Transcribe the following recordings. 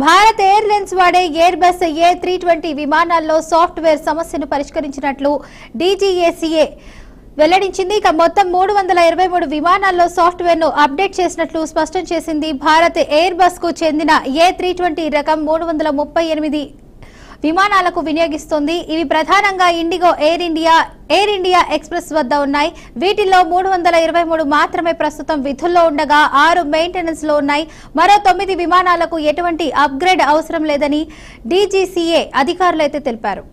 Bharat airlines వాడే air bus A320 విమానాల్లో software సమస్యను పరిష్కరించినట్లు DGACA వెల్లడించింది. ఇక మొత్తం 323 విమానాల్లో సాఫ్ట్వేర్ ను అప్డేట్ చేసినట్లు స్పష్టం చేసింది. భారత్ ఎయిర్ బస్ కు చెందిన A320 రకం 338 విమానాలకు వినియోగిస్తోంది. ఇవి ప్రధానంగా ఇండిగో, ఎయిర్ ఇండియా ఎక్స్ప్రెస్ వద్ద ఉన్నాయి. వీటిల్లో 323 మాత్రమే ప్రస్తుతం విధుల్లో ఉండగా 6 మెయింటెనెన్స్ లో ఉన్నాయి. మరో 9 విమానాలకు ఎటువంటి అప్గ్రేడ్ అవసరం లేదని DGCA అధికారులు అయితే తెలిపారు.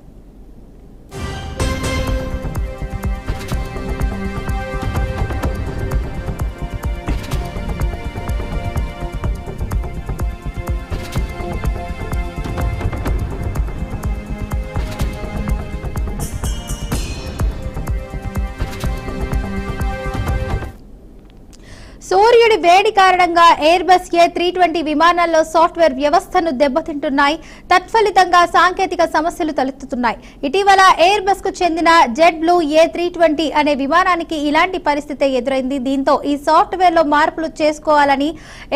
సూర్యుడి వేడి కారణంగా ఎయిర్ బస్ A320 విమానాల్లో సాఫ్ట్వేర్ వ్యవస్థను దెబ్బతింటున్నాయి. తత్ఫలితంగా సాంకేతిక సమస్యలు తలెత్తుతున్నాయి. ఇటీవల ఎయిర్ బస్ కు చెందిన జెట్ బ్లూ A320 అనే విమానానికి ఇలాంటి పరిస్థితి ఎదురైంది. దీంతో ఈ సాఫ్ట్వేర్ లో మార్పులు చేసుకోవాలని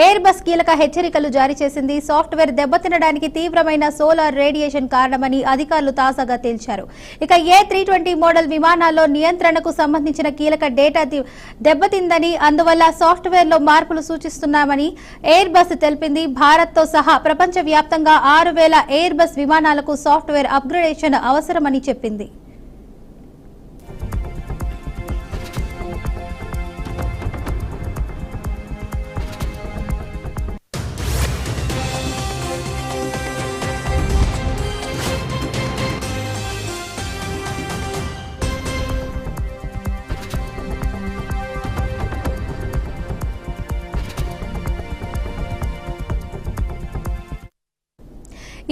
ఎయిర్ బస్ కీలక హెచ్చరికలు జారీ చేసింది. సాఫ్ట్వేర్ దెబ్బతినడానికి తీవ్రమైన సోలార్ రేడియేషన్ కారణమని అధికారులు తాజాగా తేల్చారు. ఇక A320 మోడల్ విమానాల్లో నియంత్రణకు సంబంధించిన కీలక డేటా దెబ్బతిందని, అందువల్ల సాఫ్ట్వేర్ లో మార్పులు సూచిస్తున్నామని ఎయిర్ బస్ తెలిపింది. భారత్ తో సహా ప్రపంచ వ్యాప్తంగా 6000 ఎయిర్ బస్ విమానాలకు సాఫ్ట్వేర్ అప్గ్రేడేషన్ అవసరమని చెప్పింది.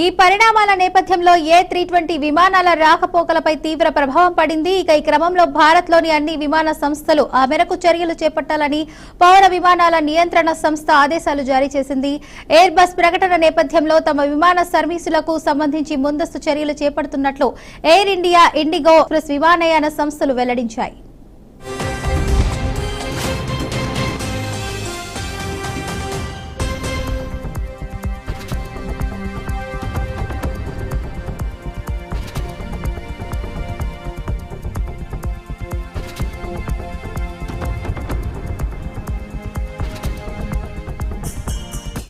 ఈ పరిణామాల నేపథ్యంలో A320 విమానాల రాకపోకలపై తీవ్ర ప్రభావం పడింది. ఇక ఈ క్రమంలో భారత్లోని అన్ని విమాన సంస్థలు ఆ మేరకు చర్యలు చేపట్టాలని పౌర విమానాల నియంత్రణ సంస్థ ఆదేశాలు జారీ చేసింది. ఎయిర్ బస్ ప్రకటన నేపథ్యంలో తమ విమాన సర్వీసులకు సంబంధించి ముందస్తు చర్యలు చేపడుతున్నట్లు ఎయిర్ ఇండియా, ఇండిగో, ఎక్స్ప్రెస్ విమానయాన సంస్థలు వెల్లడించాయి.